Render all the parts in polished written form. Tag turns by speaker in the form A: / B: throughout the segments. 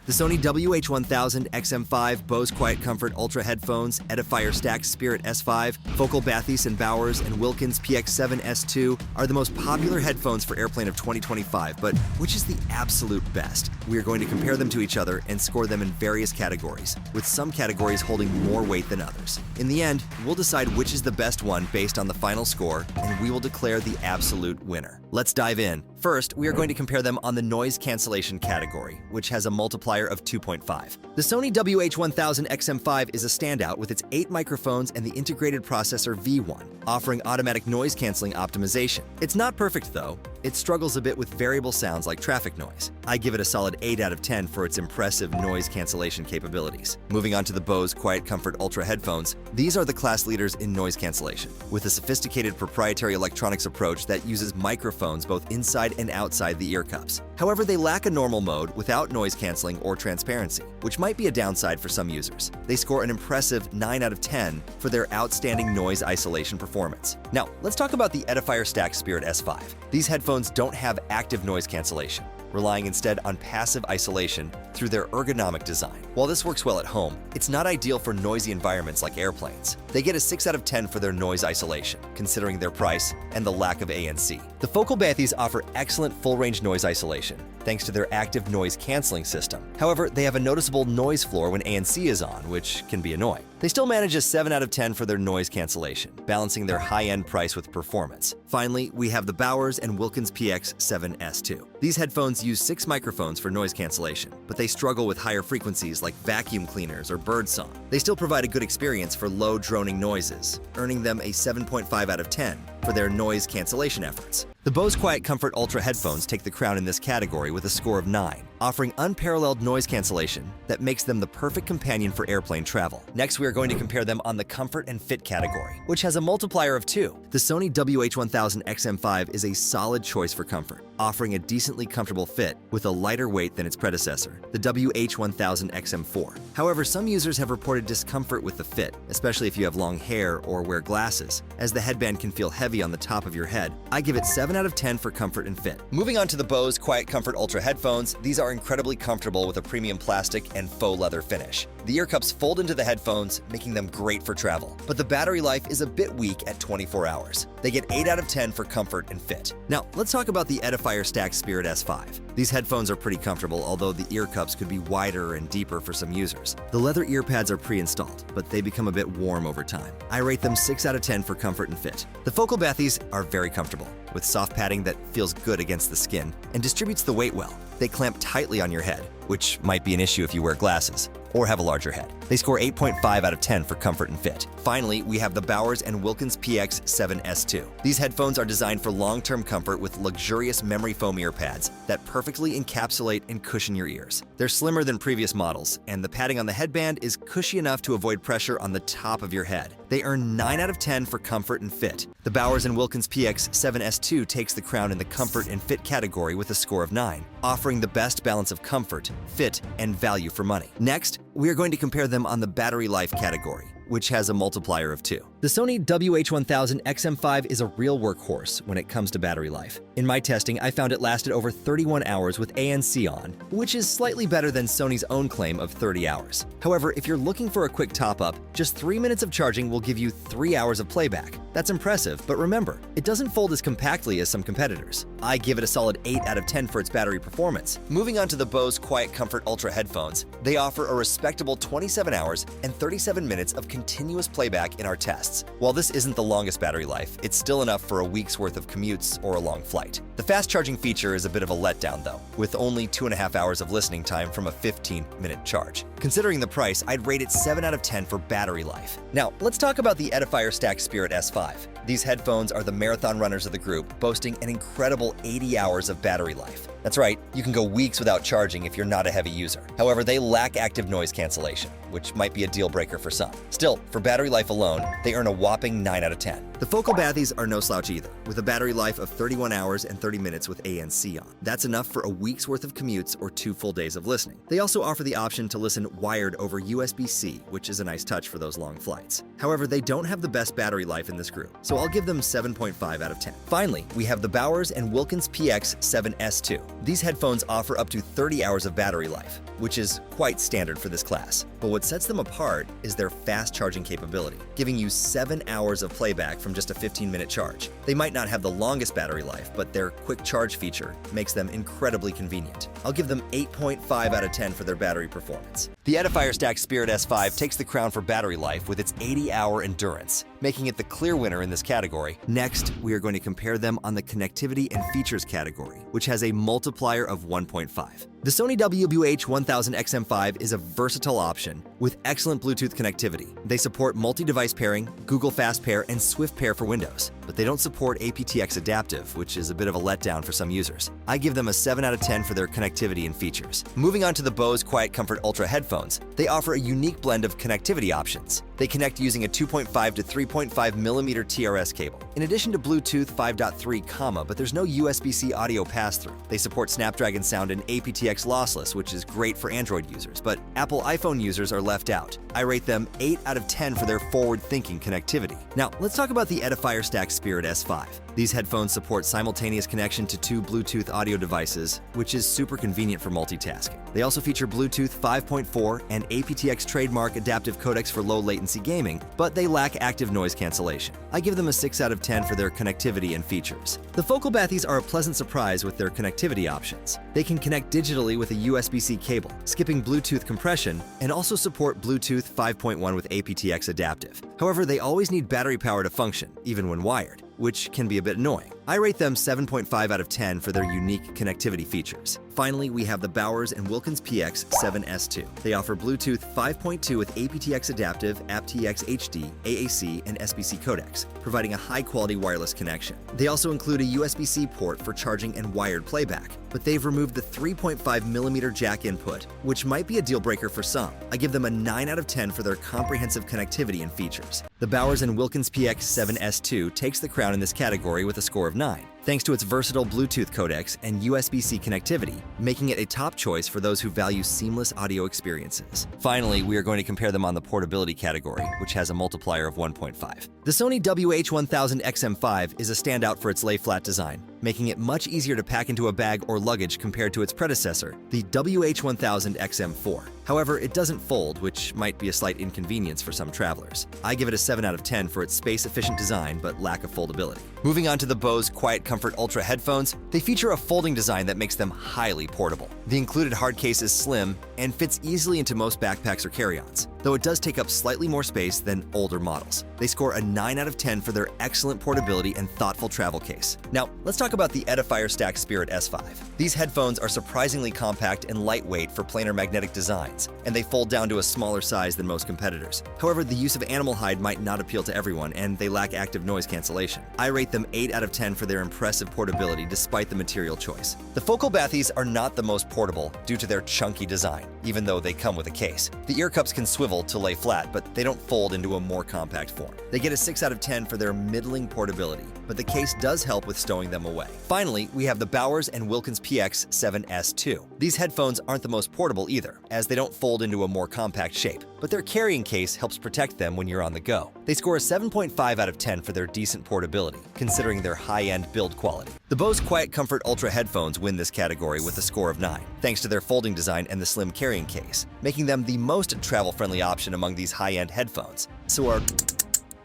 A: The Sony WH-1000XM5, Bose QuietComfort Ultra Headphones, Edifier Stax Spirit S5, Focal Bathys and Bowers and Wilkins Px7 S2 are the most popular headphones for airplane of 2025, but which is the absolute best? We are going to compare them to each other and score them in various categories, with some categories holding more weight than others. In the end, we'll decide which is the best one based on the final score, and we will declare the absolute winner. Let's dive in. First, we are going to compare them on the noise cancellation category, which has a multiplier of 2.5. The Sony WH-1000XM5 is a standout with its 8 microphones and the integrated processor V1, offering automatic noise canceling optimization. It's not perfect though. It struggles a bit with variable sounds like traffic noise. I give it a solid 8 out of 10 for its impressive noise cancellation capabilities. Moving on to the Bose QuietComfort Ultra Headphones, these are the class leaders in noise cancellation, with a sophisticated proprietary electronics approach that uses microphones both inside and outside the ear cups. However, they lack a normal mode without noise canceling or transparency, which might be a downside for some users. They score an impressive 9 out of 10 for their outstanding noise isolation performance. Now, let's talk about the Edifier Stax Spirit S5. These headphones don't have active noise cancellation, relying instead on passive isolation through their ergonomic design. While this works well at home, it's not ideal for noisy environments like airplanes. They get a 6 out of 10 for their noise isolation, considering their price and the lack of ANC. The Focal Bathys offer excellent full-range noise isolation, thanks to their active noise canceling system. However, they have a noticeable noise floor when ANC is on, which can be annoying. They still manage a 7 out of 10 for their noise cancellation, balancing their high-end price with performance. Finally, we have the Bowers and Wilkins Px7 S2. These headphones use 6 microphones for noise cancellation, but they struggle with higher frequencies like vacuum cleaners or birdsong. They still provide a good experience for low droning noises, earning them a 7.5 out of 10 for their noise cancellation efforts. The Bose QuietComfort Ultra Headphones take the crown in this category with a score of 9, offering unparalleled noise cancellation that makes them the perfect companion for airplane travel. Next, we are going to compare them on the comfort and fit category, which has a multiplier of 2. The Sony WH-1000XM5 is a solid choice for comfort, offering a decently comfortable fit with a lighter weight than its predecessor, the WH-1000XM4. However, some users have reported discomfort with the fit, especially if you have long hair or wear glasses, as the headband can feel heavy on the top of your head. I give it 7 out of 10 for comfort and fit. Moving on to the Bose QuietComfort Ultra Headphones, these are incredibly comfortable with a premium plastic and faux leather finish. The ear cups fold into the headphones, making them great for travel, but the battery life is a bit weak at 24 hours. They get 8 out of 10 for comfort and fit. Now, let's talk about the Edifier Stax Spirit S5. These headphones are pretty comfortable, although the ear cups could be wider and deeper for some users. The leather ear pads are pre-installed, but they become a bit warm over time. I rate them 6 out of 10 for comfort and fit. The Focal Bathys are very comfortable, with soft padding that feels good against the skin and distributes the weight well. They clamp tightly on your head, which might be an issue if you wear glasses or have a larger head. They score 8.5 out of 10 for comfort and fit. Finally, we have the Bowers and Wilkins Px7 S2. These headphones are designed for long-term comfort with luxurious memory foam ear pads that perfectly encapsulate and cushion your ears. They're slimmer than previous models, and the padding on the headband is cushy enough to avoid pressure on the top of your head. They earn 9 out of 10 for comfort and fit. The Bowers and Wilkins Px7 S2 takes the crown in the comfort and fit category with a score of 9, offering the best balance of comfort, fit, and value for money. Next, we are going to compare them on the battery life category, which has a multiplier of 2. The Sony WH-1000XM5 is a real workhorse when it comes to battery life. In my testing, I found it lasted over 31 hours with ANC on, which is slightly better than Sony's own claim of 30 hours. However, if you're looking for a quick top-up, just 3 minutes of charging will give you 3 hours of playback. That's impressive, but remember, it doesn't fold as compactly as some competitors. I give it a solid 8 out of 10 for its battery performance. Moving on to the Bose QuietComfort Ultra Headphones, they offer a respectable 27 hours and 37 minutes of continuous playback in our tests. While this isn't the longest battery life, it's still enough for a week's worth of commutes or a long flight. The fast charging feature is a bit of a letdown though, with only 2.5 hours of listening time from a 15-minute charge. Considering the price, I'd rate it 7 out of 10 for battery life. Now, let's talk about the Edifier Stax Spirit S5. These headphones are the marathon runners of the group, boasting an incredible 80 hours of battery life. That's right, you can go weeks without charging if you're not a heavy user. However, they lack active noise cancellation, which might be a deal breaker for some. Still, for battery life alone, they earn a whopping 9 out of 10. The Focal Bathys are no slouch either, with a battery life of 31 hours and 30 minutes with ANC on. That's enough for a week's worth of commutes or 2 full days of listening. They also offer the option to listen wired over USB-C, which is a nice touch for those long flights. However, they don't have the best battery life in this group, so I'll give them 7.5 out of 10. Finally, we have the Bowers and Wilkins Px7 S2. These headphones offer up to 30 hours of battery life, which is quite standard for this class. But what sets them apart is their fast charging capability, giving you 7 hours of playback from just a 15-minute charge. They might not have the longest battery life, but their quick charge feature makes them incredibly convenient. I'll give them 8.5 out of 10 for their battery performance. The Edifier Stax Spirit S5 takes the crown for battery life with its 80-hour endurance, making it the clear winner in this category. Next, we are going to compare them on the connectivity and features category, which has a multiplier of 1.5. The Sony WH-1000XM5 is a versatile option with excellent Bluetooth connectivity. They support multi-device pairing, Google Fast Pair, and Swift Pair for Windows, but they don't support aptX Adaptive, which is a bit of a letdown for some users. I give them a 7 out of 10 for their connectivity and features. Moving on to the Bose QuietComfort Ultra Headphones, they offer a unique blend of connectivity options. They connect using a 2.5 to 3.5 millimeter TRS cable. In addition to Bluetooth 5.3, but there's no USB-C audio pass-through. They support Snapdragon sound and aptX lossless, which is great for Android users, but Apple iPhone users are left out. I rate them 8 out of 10 for their forward-thinking connectivity. Now, let's talk about the Edifier Stax Spirit S5. These headphones support simultaneous connection to 2 Bluetooth audio devices, which is super convenient for multitasking. They also feature Bluetooth 5.4 and aptX trademark adaptive codecs for low-latency gaming, but they lack active noise cancellation. I give them a 6 out of 10 for their connectivity and features. The Focal Bathys are a pleasant surprise with their connectivity options. They can connect digitally with a USB-C cable, skipping Bluetooth compression, and also support Bluetooth 5.1 with aptX adaptive. However, they always need battery power to function, even when wired, which can be a bit annoying. I rate them 7.5 out of 10 for their unique connectivity features. Finally, we have the Bowers Wilkins Px7 S2. They offer Bluetooth 5.2 with aptX adaptive, aptX HD, AAC, and SBC codecs, providing a high-quality wireless connection. They also include a USB-C port for charging and wired playback, but they've removed the 3.5 millimeter jack input, which might be a deal breaker for some. I give them a 9 out of 10 for their comprehensive connectivity and features. The Bowers Wilkins Px7 S2 takes the crown in this category with a score of 9, thanks to its versatile Bluetooth codecs and USB-C connectivity, making it a top choice for those who value seamless audio experiences. Finally, we are going to compare them on the portability category, which has a multiplier of 1.5. The Sony WH-1000XM5 is a standout for its lay-flat design, making it much easier to pack into a bag or luggage compared to its predecessor, the WH-1000XM4. However, it doesn't fold, which might be a slight inconvenience for some travelers. I give it a 7 out of 10 for its space-efficient design but lack of foldability. Moving on to the Bose QuietComfort Ultra Headphones, they feature a folding design that makes them highly portable. The included hard case is slim and fits easily into most backpacks or carry-ons, though it does take up slightly more space than older models. They score a 9 out of 10 for their excellent portability and thoughtful travel case. Now, let's talk about the Edifier Stax Spirit S5. These headphones are surprisingly compact and lightweight for planar magnetic designs, and they fold down to a smaller size than most competitors. However, the use of animal hide might not appeal to everyone, and they lack active noise cancellation. I rate them 8 out of 10 for their impressive portability despite the material choice. The Focal Bathys are not the most portable due to their chunky design, even though they come with a case. The ear cups can swivel to lay flat, but they don't fold into a more compact form. They get a 6 out of 10 for their middling portability, but the case does help with stowing them away. Finally, we have the Bowers Wilkins Px7 S2. These headphones aren't the most portable either, as they don't fold into a more compact shape, but their carrying case helps protect them when you're on the go. They score a 7.5 out of 10 for their decent portability, considering their high-end build quality. The Bose QuietComfort Ultra Headphones win this category with a score of 9, thanks to their folding design and the slim carrying case, making them the most travel-friendly option among these high-end headphones.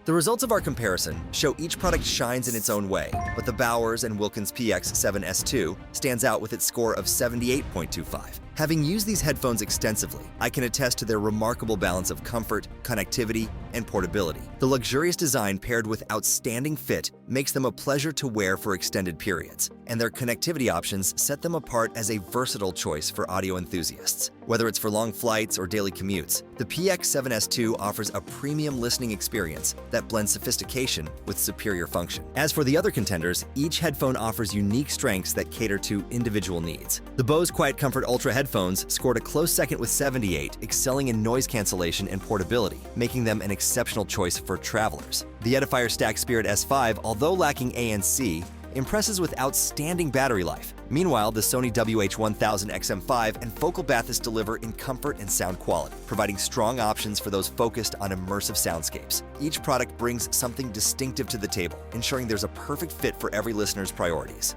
A: The results of our comparison show each product shines in its own way, but the Bowers Wilkins Px7 S2 stands out with its score of 78.25. Having used these headphones extensively, I can attest to their remarkable balance of comfort, connectivity, and portability. The luxurious design paired with outstanding fit makes them a pleasure to wear for extended periods, and their connectivity options set them apart as a versatile choice for audio enthusiasts. Whether it's for long flights or daily commutes, the Px7 S2 offers a premium listening experience that blends sophistication with superior function. As for the other contenders, each headphone offers unique strengths that cater to individual needs. The Bose QuietComfort Ultra Headphones scored a close second with 78, excelling in noise cancellation and portability, making them an exceptional choice for travelers. The Edifier Stax Spirit S5, although lacking ANC, impresses with outstanding battery life. Meanwhile, the Sony WH-1000XM5 and Focal Bathys deliver in comfort and sound quality, providing strong options for those focused on immersive soundscapes. Each product brings something distinctive to the table, ensuring there's a perfect fit for every listener's priorities.